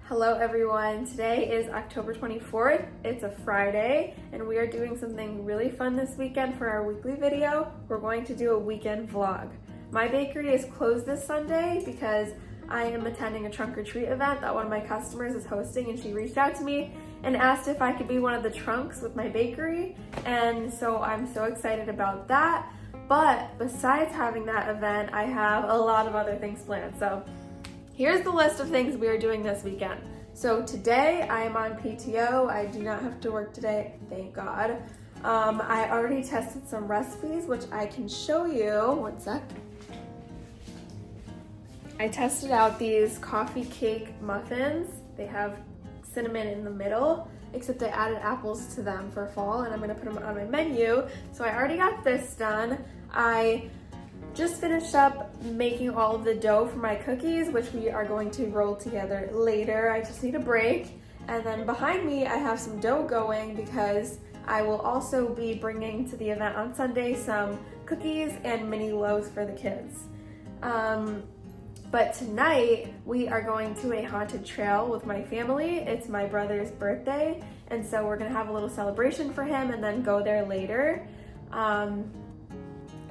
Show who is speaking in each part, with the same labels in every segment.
Speaker 1: Hello everyone, today is October 24th, it's a Friday, and we are doing something really fun this weekend for our weekly video. We're going to do a weekend vlog. My bakery is closed this Sunday because I am attending a trunk or treat event that one of my customers is hosting, and she reached out to me and asked if I could be one of the trunks with my bakery, and so I'm so excited about that. But besides having that event, I have a lot of other things planned. So here's the list of things we are doing this weekend. So today I am on PTO. I do not have to work today, thank God. I already tested some recipes, which I can show you. One sec. I tested out these coffee cake muffins. They have cinnamon in the middle, except I added apples to them for fall, and I'm gonna put them on my menu. So I already got this done. I just finished up making all of the dough for my cookies, which we are going to roll together later. I just need a break. And then behind me, I have some dough going because I will also be bringing to the event on Sunday some cookies and mini loaves for the kids. But tonight, we are going to a haunted trail with my family. It's my brother's birthday, and so we're gonna have a little celebration for him and then go there later.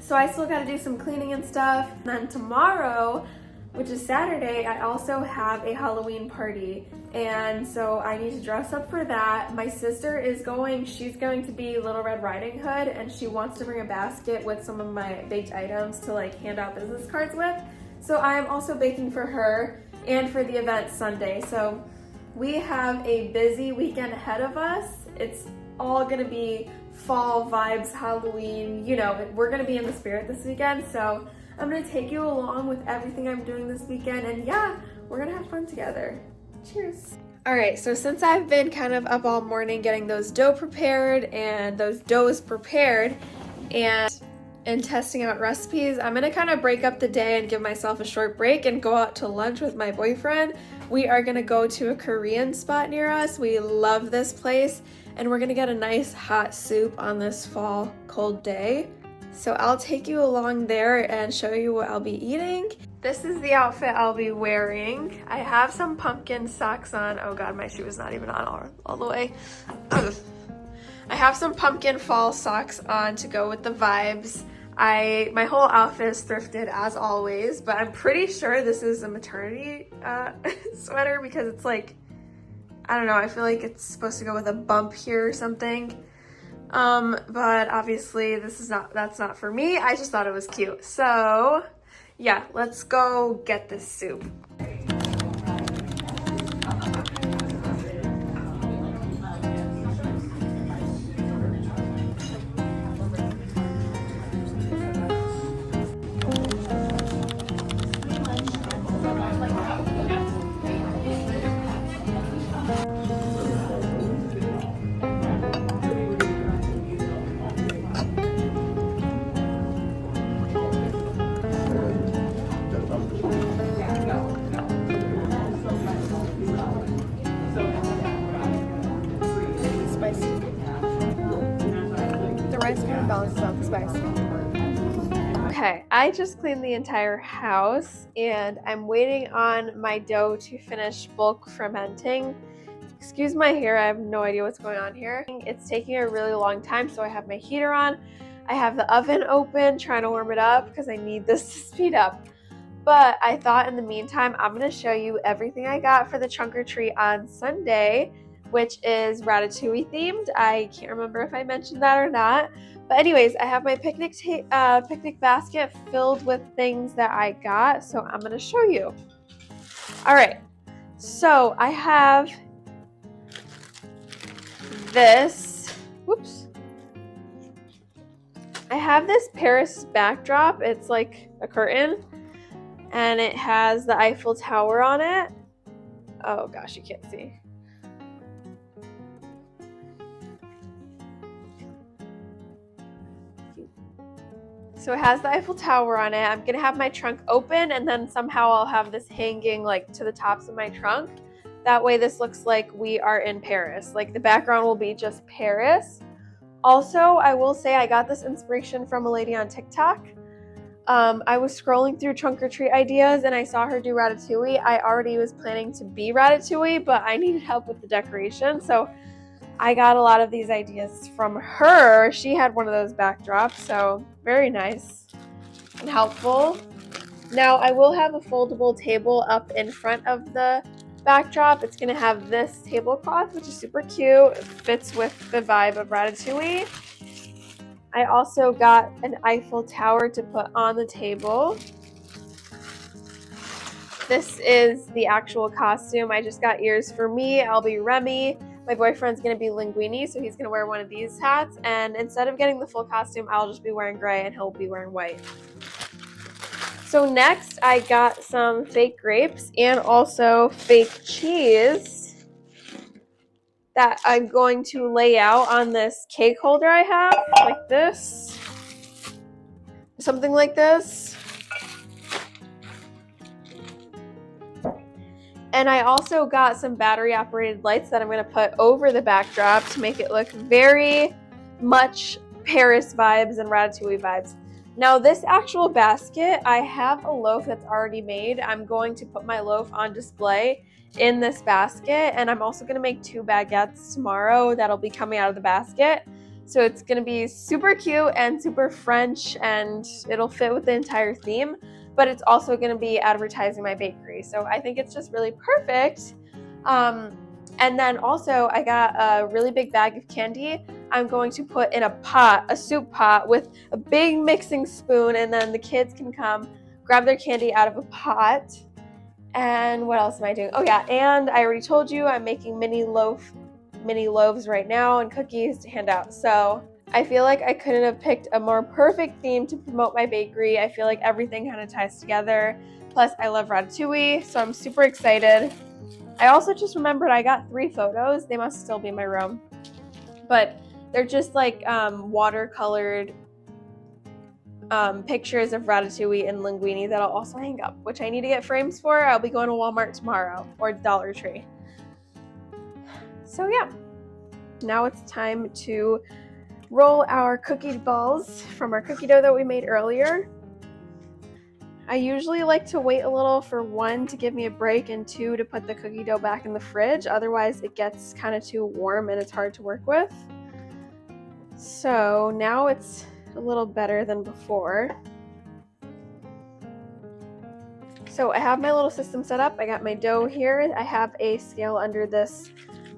Speaker 1: So I still gotta do some cleaning and stuff. And then tomorrow, which is Saturday, I also have a Halloween party. And so I need to dress up for that. My sister is going, she's going to be Little Red Riding Hood, and she wants to bring a basket with some of my baked items to like hand out business cards with. So I'm also baking for her and for the event Sunday. So we have a busy weekend ahead of us. It's all gonna be fall vibes, Halloween, you know, we're gonna be in the spirit this weekend. So I'm gonna take you along with everything I'm doing this weekend, and yeah, we're gonna have fun together. Cheers. All right, so since I've been kind of up all morning getting those dough prepared and those doughs prepared and testing out recipes, I'm gonna kind of break up the day and give myself a short break and go out to lunch with my boyfriend. We are gonna go to a Korean spot near us. We love this place, and we're gonna get a nice hot soup on this fall cold day. So I'll take you along there and show you what I'll be eating. This is the outfit I'll be wearing. I have some pumpkin socks on. Oh God, my shoe is not even on all the way. Ugh. I have some pumpkin fall socks on to go with the vibes. My whole outfit is thrifted as always, but I'm pretty sure this is a maternity sweater because it's like, I don't know, I feel like it's supposed to go with a bump here or something. But obviously that's not for me. I just thought it was cute. So yeah, let's go get this soup. Balances out the spice. Okay, I just cleaned the entire house and I'm waiting on my dough to finish bulk fermenting. Excuse my hair, I have no idea what's going on here. It's taking a really long time, so I have my heater on. I have the oven open, trying to warm it up because I need this to speed up. But I thought in the meantime, I'm gonna show you everything I got for the trunk or treat on Sunday, which is Ratatouille themed. I can't remember if I mentioned that or not. But anyways, I have my picnic basket filled with things that I got, so I'm gonna show you. All right, so I have this, whoops. I have this Paris backdrop. It's like a curtain, and it has the Eiffel Tower on it. Oh gosh, you can't see. So it has the Eiffel Tower on it. I'm gonna have my trunk open, and then somehow I'll have this hanging like to the tops of my trunk. That way this looks like we are in Paris. Like the background will be just Paris. Also, I will say I got this inspiration from a lady on TikTok. I was scrolling through trunk or treat ideas and I saw her do ratatouille. I already was planning to be ratatouille, but I needed help with the decoration, so I got a lot of these ideas from her. She had one of those backdrops, so very nice and helpful. Now I will have a foldable table up in front of the backdrop. It's going to have this tablecloth, which is super cute. It fits with the vibe of ratatouille. I also got an Eiffel Tower to put on the table. This is the actual costume. I just got ears for me. I'll be Remy. My boyfriend's going to be Linguini, so he's going to wear one of these hats. And instead of getting the full costume, I'll just be wearing gray and he'll be wearing white. So next, I got some fake grapes and also fake cheese that I'm going to lay out on this cake holder I have, like this. Something like this. And I also got some battery operated lights that I'm going to put over the backdrop to make it look very much Paris vibes and Ratatouille vibes. Now this actual basket, I have a loaf that's already made. I'm going to put my loaf on display in this basket, and I'm also going to make 2 baguettes tomorrow that'll be coming out of the basket. So it's going to be super cute and super French, and it'll fit with the entire theme. But it's also going to be advertising my bakery. So I think it's just really perfect. And then also I got a really big bag of candy. I'm going to put in a pot, a soup pot with a big mixing spoon, and then the kids can come grab their candy out of a pot. And what else am I doing? Oh yeah, and I already told you I'm making mini loaves right now and cookies to hand out. So I feel like I couldn't have picked a more perfect theme to promote my bakery. I feel like everything kind of ties together. Plus, I love ratatouille, so I'm super excited. I also just remembered I got 3 photos. They must still be in my room. But they're just like watercolored pictures of ratatouille and linguini that I'll also hang up, which I need to get frames for. I'll be going to Walmart tomorrow, or Dollar Tree. So yeah, now it's time to roll our cookie balls from our cookie dough that we made earlier. I usually like to wait a little for 1 to give me a break and 2 to put the cookie dough back in the fridge. Otherwise it gets kind of too warm and it's hard to work with. So now it's a little better than before. So I have my little system set up. I got my dough here. I have a scale under this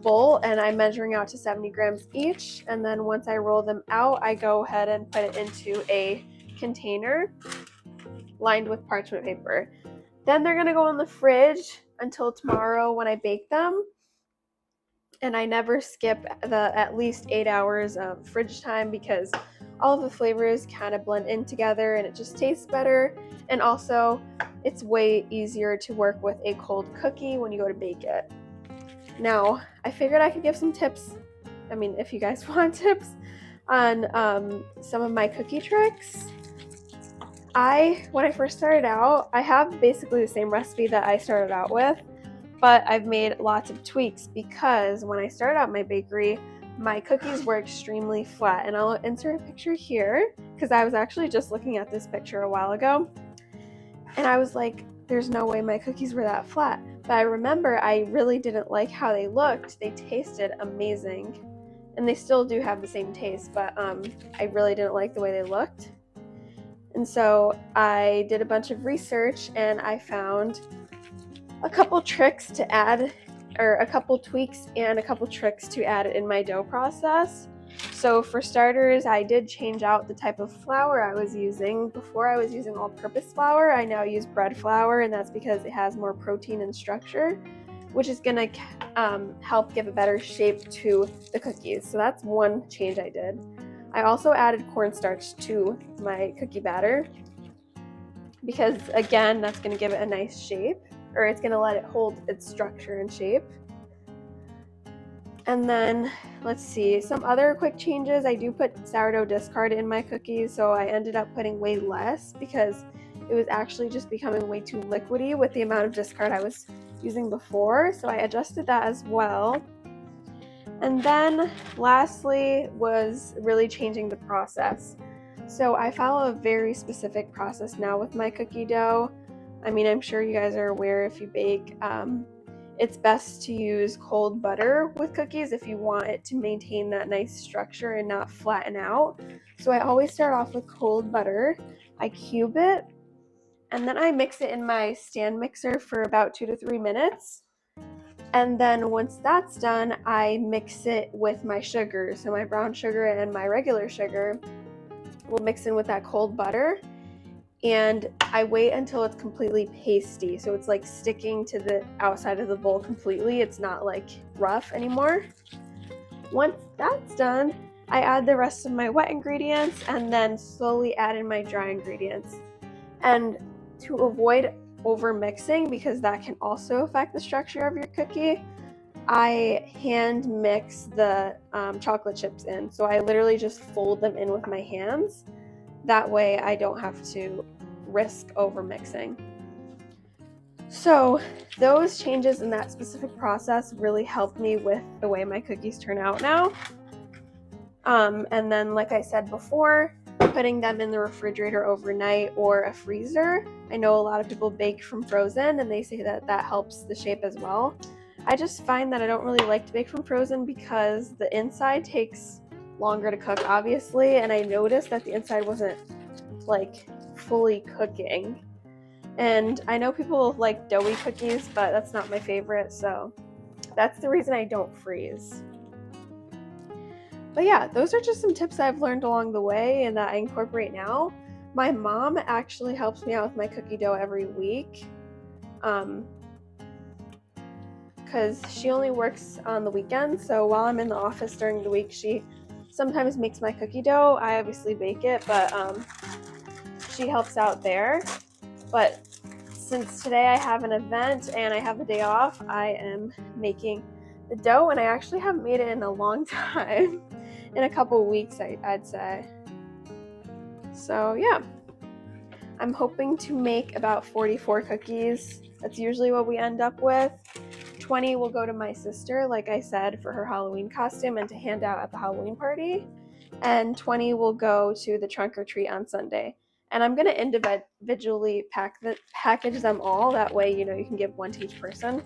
Speaker 1: bowl and I'm measuring out to 70 grams each, and then once I roll them out I go ahead and put it into a container lined with parchment paper. Then they're gonna go in the fridge until tomorrow when I bake them, and I never skip the at least 8 hours of fridge time because all of the flavors kind of blend in together and it just tastes better, and also it's way easier to work with a cold cookie when you go to bake it. Now, I figured I could give some tips, I mean, if you guys want tips, on some of my cookie tricks. When I first started out, I have basically the same recipe that I started out with, but I've made lots of tweaks because when I started out my bakery, my cookies were extremely flat. And I'll insert a picture here because I was actually just looking at this picture a while ago. And I was like, there's no way my cookies were that flat. But I remember I really didn't like how they looked. They tasted amazing. And they still do have the same taste, but I really didn't like the way they looked. And so I did a bunch of research and I found a couple tricks to add, or a couple tweaks and a couple tricks to add in my dough process. So for starters, I did change out the type of flour I was using. Before I was using all-purpose flour, I now use bread flour, and that's because it has more protein and structure, which is gonna help give a better shape to the cookies. So that's one change I did. I also added cornstarch to my cookie batter because, again, that's gonna give it a nice shape, or it's gonna let it hold its structure and shape. And then, let's see, some other quick changes. I do put sourdough discard in my cookies, so I ended up putting way less because it was actually just becoming way too liquidy with the amount of discard I was using before, so I adjusted that as well. And then lastly was really changing the process. So I follow a very specific process now with my cookie dough. I mean, I'm sure you guys are aware if you bake, it's best to use cold butter with cookies if you want it to maintain that nice structure and not flatten out. So I always start off with cold butter. I cube it, and then I mix it in my stand mixer for about 2 to 3 minutes. And then once that's done, I mix it with my sugar. So my brown sugar and my regular sugar will mix in with that cold butter. And I wait until it's completely pasty. So it's like sticking to the outside of the bowl completely. It's not like rough anymore. Once that's done, I add the rest of my wet ingredients and then slowly add in my dry ingredients. And to avoid over mixing, because that can also affect the structure of your cookie, I hand mix the chocolate chips in. So I literally just fold them in with my hands. That way I don't have to risk over mixing. So those changes in that specific process really helped me with the way my cookies turn out now. And then, like I said before, putting them in the refrigerator overnight or a freezer. I know a lot of people bake from frozen and they say that that helps the shape as well. I just find that I don't really like to bake from frozen because the inside takes longer to cook, obviously, and I noticed that the inside wasn't like fully cooking. And I know people like doughy cookies, but that's not my favorite, so that's the reason I don't freeze. But yeah, those are just some tips I've learned along the way and that I incorporate now. My mom actually helps me out with my cookie dough every week because she only works on the weekends. So while I'm in the office during the week, she sometimes makes my cookie dough. I obviously bake it, but she helps out there. But since today I have an event and I have the day off, I am making the dough, and I actually haven't made it in a long time. In a couple weeks, I'd say. So yeah, I'm hoping to make about 44 cookies. That's usually what we end up with. 20 will go to my sister, like I said, for her Halloween costume and to hand out at the Halloween party. And 20 will go to the trunk or treat on Sunday. And I'm gonna individually package them all. That way, you can give one to each person.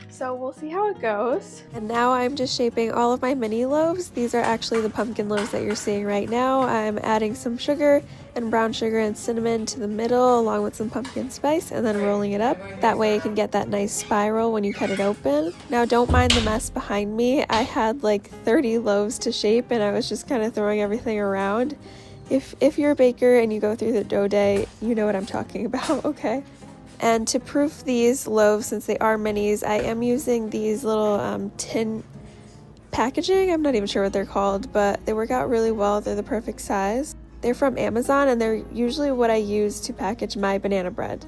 Speaker 1: So we'll see how it goes. And now I'm just shaping all of my mini loaves. These are actually the pumpkin loaves that you're seeing right now. I'm adding some sugar and brown sugar and cinnamon to the middle along with some pumpkin spice and then rolling it up. That way you can get that nice spiral when you cut it open. Now don't mind the mess behind me. I had like 30 loaves to shape and I was just kind of throwing everything around. If you're a baker and you go through the dough day, you know what I'm talking about, okay? And to proof these loaves, since they are minis, I am using these little tin packaging. I'm not even sure what they're called, but they work out really well. They're the perfect size. They're from Amazon, and they're usually what I use to package my banana bread.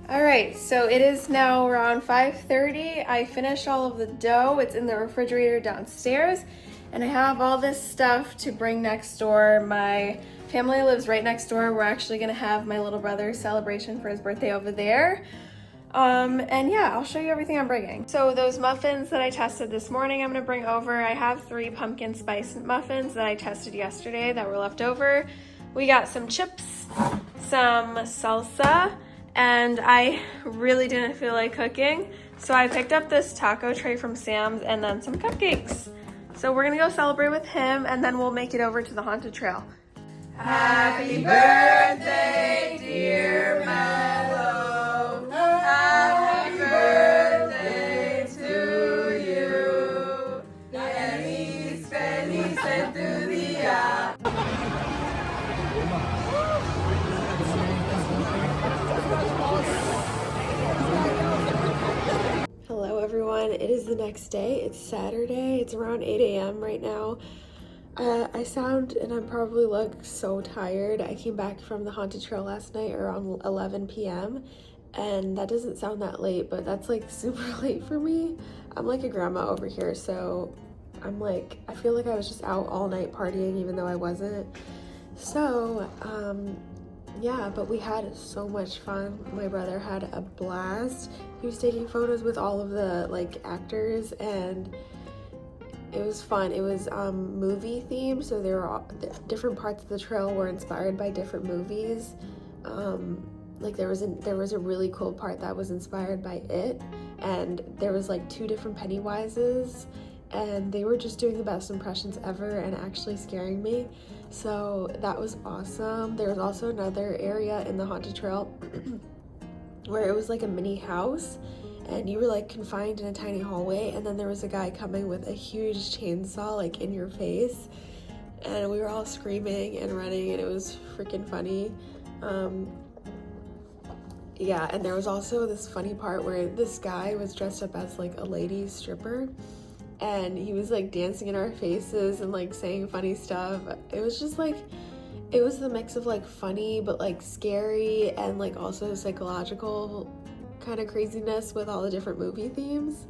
Speaker 1: Alright, so it is now around 5:30. I finished all of the dough. It's in the refrigerator downstairs. And I have all this stuff to bring next door. My family lives right next door. We're actually gonna have my little brother's celebration for his birthday over there. And yeah, I'll show you everything I'm bringing. So those muffins that I tested this morning, I'm gonna bring over. I have 3 pumpkin spice muffins that I tested yesterday that were left over. We got some chips, some salsa, and I really didn't feel like cooking. So I picked up this taco tray from Sam's and then some cupcakes. So we're gonna go celebrate with him and then we'll make it over to the haunted trail. Happy birthday, dear Mellow. Happy birthday to you. Feliz, feliz en tu día. Hello everyone, it is the next day. It's Saturday. It's around 8 a.m. right now. I sound and I'm probably look so tired. I came back from the haunted trail last night around 11 p.m. and that doesn't sound that late, but that's like super late for me. I'm like a grandma over here, so I feel like I was just out all night partying even though I wasn't. So yeah, but we had so much fun. My brother had a blast. He was taking photos with all of the like actors, and it was fun. It was movie themed, so there were different parts of the trail were inspired by different movies. Like there was a really cool part that was inspired by It, and there was like 2 different Pennywises, and they were just doing the best impressions ever and actually scaring me. So that was awesome. There was also another area in the haunted trail where it was like a mini house, and you were like confined in a tiny hallway, and then there was a guy coming with a huge chainsaw like in your face, and we were all screaming and running, and it was freaking funny. Yeah, and there was also this funny part where this guy was dressed up as like a lady stripper, and he was like dancing in our faces and like saying funny stuff. It was just like, it was the mix of like funny but like scary and like also psychological kind of craziness with all the different movie themes.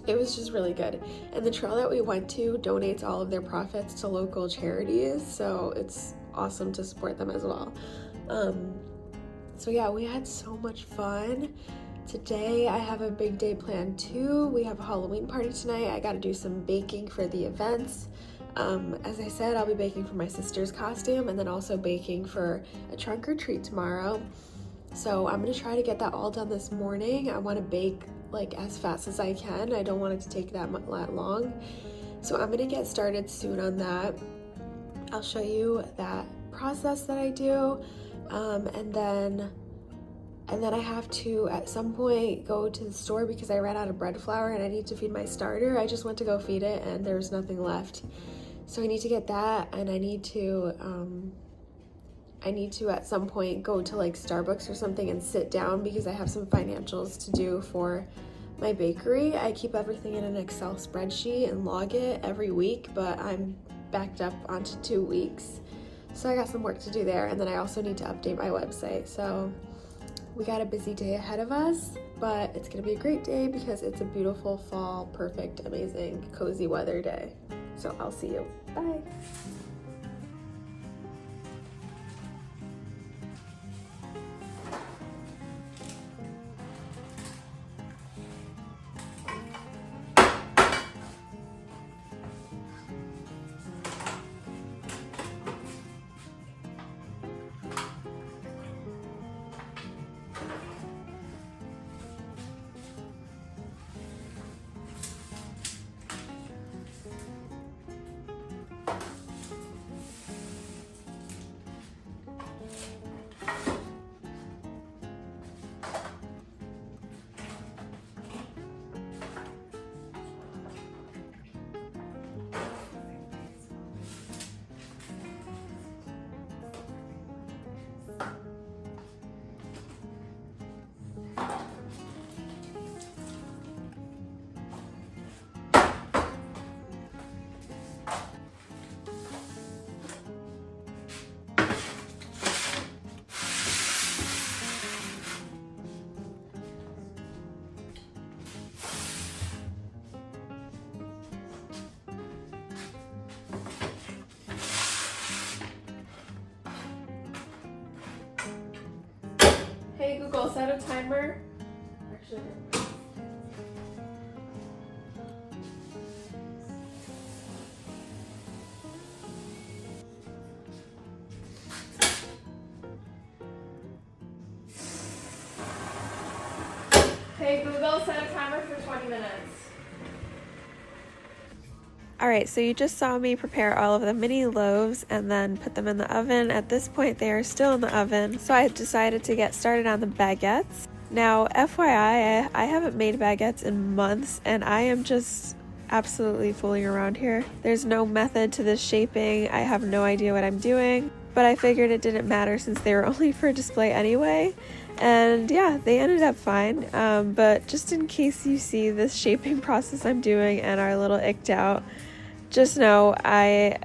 Speaker 1: It was just really good. And the trail that we went to donates all of their profits to local charities, so it's awesome to support them as well. So yeah, we had so much fun. Today I have a big day planned too. We have a Halloween party tonight. I gotta do some baking for the events. As I said, I'll be baking for my sister's costume and then also baking for a trunk or treat tomorrow. So I'm gonna try to get that all done this morning. I wanna bake like as fast as I can. I don't want it to take that long. So I'm gonna get started soon on that. I'll show you that process that I do. And then I have to, at some point, go to the store because I ran out of bread flour and I need to feed my starter. I just went to go feed it and there was nothing left. So I need to get that, and I need to at some point go to like Starbucks or something and sit down because I have some financials to do for my bakery. I keep everything in an Excel spreadsheet and log it every week, but I'm backed up onto 2 weeks. So I got some work to do there, and then I also need to update my website. So we got a busy day ahead of us, but it's gonna be a great day because it's a beautiful fall, perfect, amazing, cozy weather day. So I'll see you. Bye. Hey Google, set a timer. Actually, hey Google, set a timer for 20 minutes. Alright, so you just saw me prepare all of the mini loaves and then put them in the oven. At this point, they are still in the oven, so I decided to get started on the baguettes. Now, FYI, I haven't made baguettes in months, and I am just absolutely fooling around here. There's no method to this shaping. I have no idea what I'm doing, but I figured it didn't matter since they were only for display anyway. And yeah, they ended up fine, but just in case you see this shaping process I'm doing and are a little icked out, just know I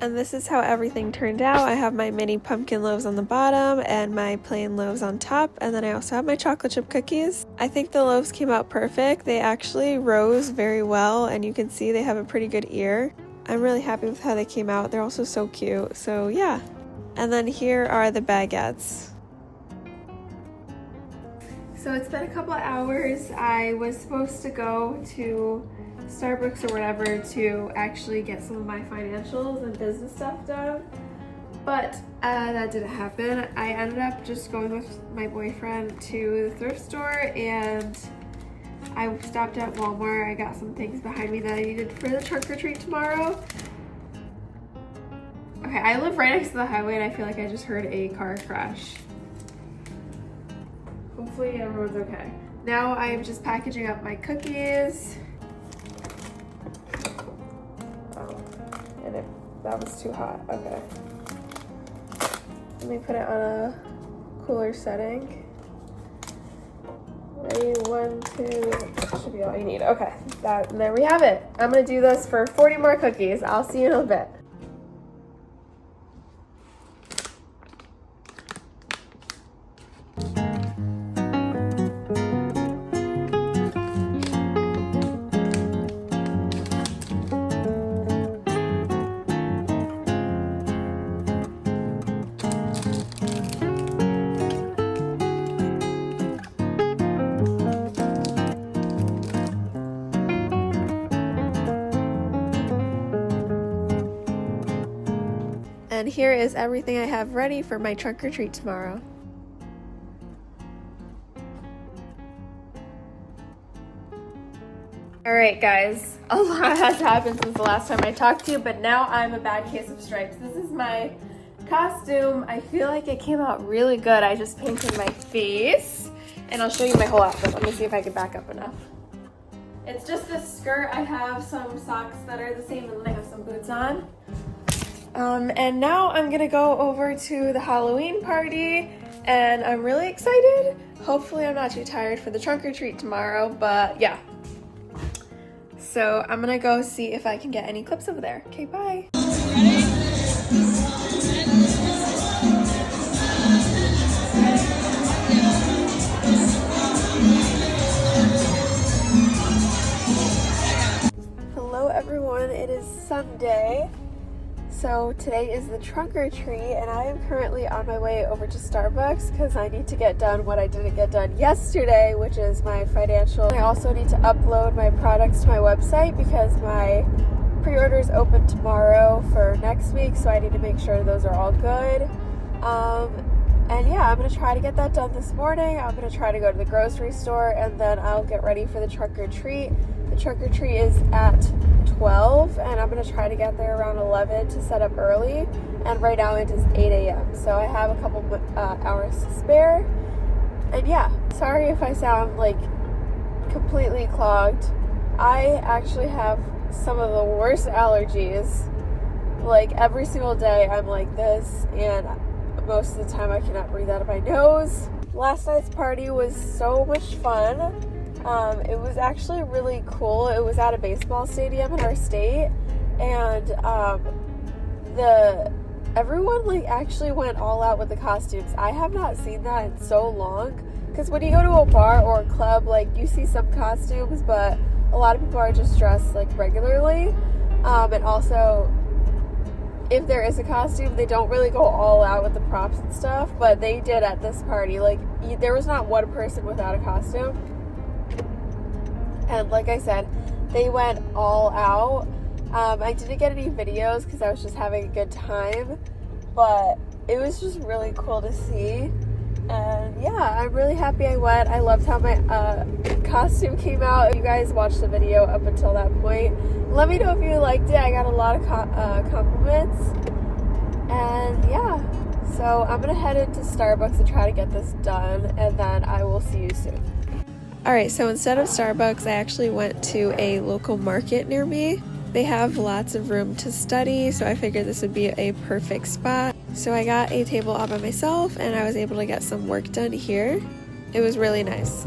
Speaker 1: And this is how everything turned out. I have my mini pumpkin loaves on the bottom and my plain loaves on top, and then I also have my chocolate chip cookies. I think the loaves came out perfect. They actually rose very well, and you can see they have a pretty good ear. I'm really happy with how they came out. They're also so cute, so yeah. And then here are the baguettes. So it's been a couple of hours. I was supposed to go to Starbucks or whatever to actually get some of my financials and business stuff done, but that didn't happen. I ended up just going with my boyfriend to the thrift store, and I stopped at Walmart. I got some things behind me that I needed for the trunk or treat tomorrow. Okay, I live right next to the highway and I feel like I just heard a car crash. Hopefully everyone's okay. Now I am just packaging up my cookies. That was too hot. Okay. Let me put it on a cooler setting. Ready? 1, 2, should be all you need. Okay, and there we have it. I'm gonna do this for 40 more cookies. I'll see you in a bit. And here is everything I have ready for my trunk or treat tomorrow. Alright guys, a lot has happened since the last time I talked to you, but now I'm a bad case of stripes. This is my costume. I feel like it came out really good. I just painted my face, and I'll show you my whole outfit. Let me see if I can back up enough. It's just this skirt. I have some socks that are the same, and then I have some boots on. And now I'm gonna go over to the Halloween party, and I'm really excited. Hopefully I'm not too tired for the trunk or treat tomorrow, but yeah. So I'm gonna go see if I can get any clips over there. Okay, bye. Hello everyone, it is Sunday. So today is the trunk or treat, and I am currently on my way over to Starbucks because I need to get done what I didn't get done yesterday, which is my financial. I also need to upload my products to my website because my pre-orders open tomorrow for next week, so I need to make sure those are all good. And yeah, I'm going to try to get that done this morning. I'm going to try to go to the grocery store, and then I'll get ready for the trunk or treat. The trunk or treat is at 12, and I'm going to try to get there around 11 to set up early, and right now it is 8 a.m. so I have a couple hours to spare. And yeah, sorry if I sound like completely clogged. I actually have some of the worst allergies. Like every single day I'm like this, and most of the time I cannot breathe out of my nose. Last night's party was so much fun. It was actually really cool. It was at a baseball stadium in our state, and everyone like actually went all out with the costumes. I have not seen that in so long, because when you go to a bar or a club, like you see some costumes, but a lot of people are just dressed like regularly, and also if there is a costume, they don't really go all out with the props and stuff, but they did at this party. Like there was not one person without a costume. And like I said, they went all out. I didn't get any videos because I was just having a good time, but it was just really cool to see. And yeah, I'm really happy I went. I loved how my costume came out. If you guys watched the video up until that point, let me know if you liked it. I got a lot of compliments. And yeah, so I'm gonna head into Starbucks and try to get this done, and then I will see you soon. Alright, so instead of Starbucks, I actually went to a local market near me. They have lots of room to study, so I figured this would be a perfect spot. So I got a table all by myself, and I was able to get some work done here. It was really nice.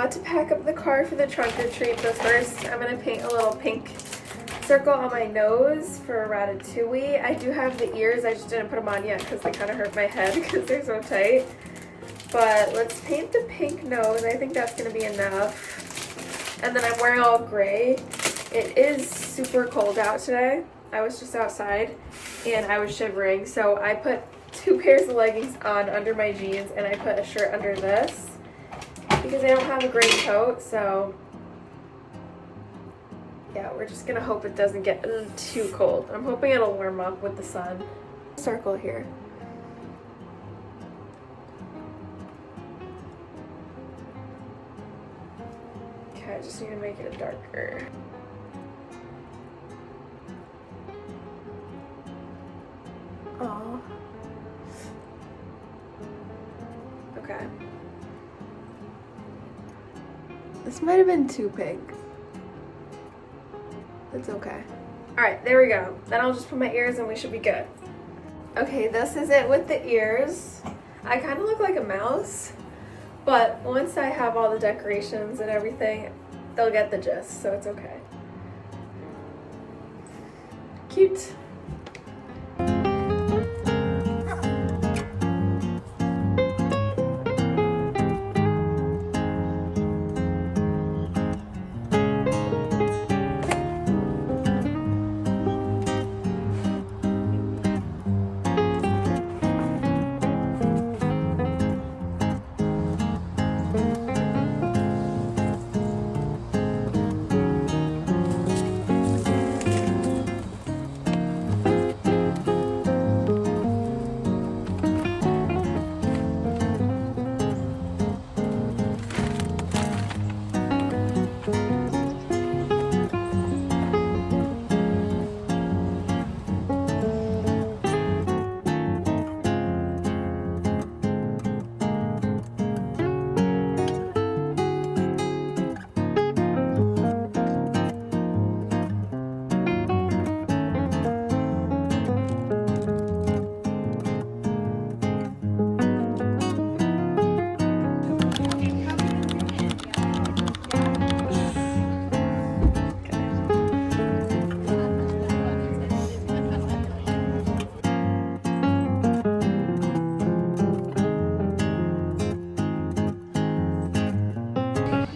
Speaker 1: about to pack up the car for the trunk or treat, but first I'm gonna paint a little pink circle on my nose for Ratatouille. I do have the ears, I just didn't put them on yet because they kind of hurt my head because they're so tight. But let's paint the pink nose. I think that's gonna be enough. And then I'm wearing all gray. It is super cold out today. I was just outside and I was shivering, so I put 2 pairs of leggings on under my jeans and I put a shirt under this because I don't have a gray coat. So yeah, we're just gonna hope it doesn't get too cold. I'm hoping it'll warm up with the sun. Circle here. Okay, I just need to make it darker. Oh. Okay. This might have been too pink. It's okay. Alright, there we go. Then I'll just put my ears and we should be good. Okay, this is it with the ears. I kind of look like a mouse, but once I have all the decorations and everything, they'll get the gist, so it's okay. Cute.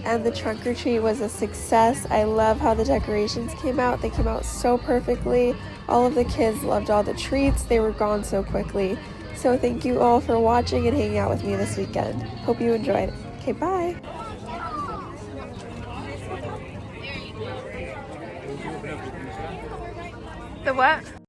Speaker 1: And the trunk or treat was a success. I love how the decorations came out. They came out so perfectly. All of the kids loved all the treats. They were gone so quickly. So thank you all for watching and hanging out with me this weekend. Hope you enjoyed. Okay, bye. The what?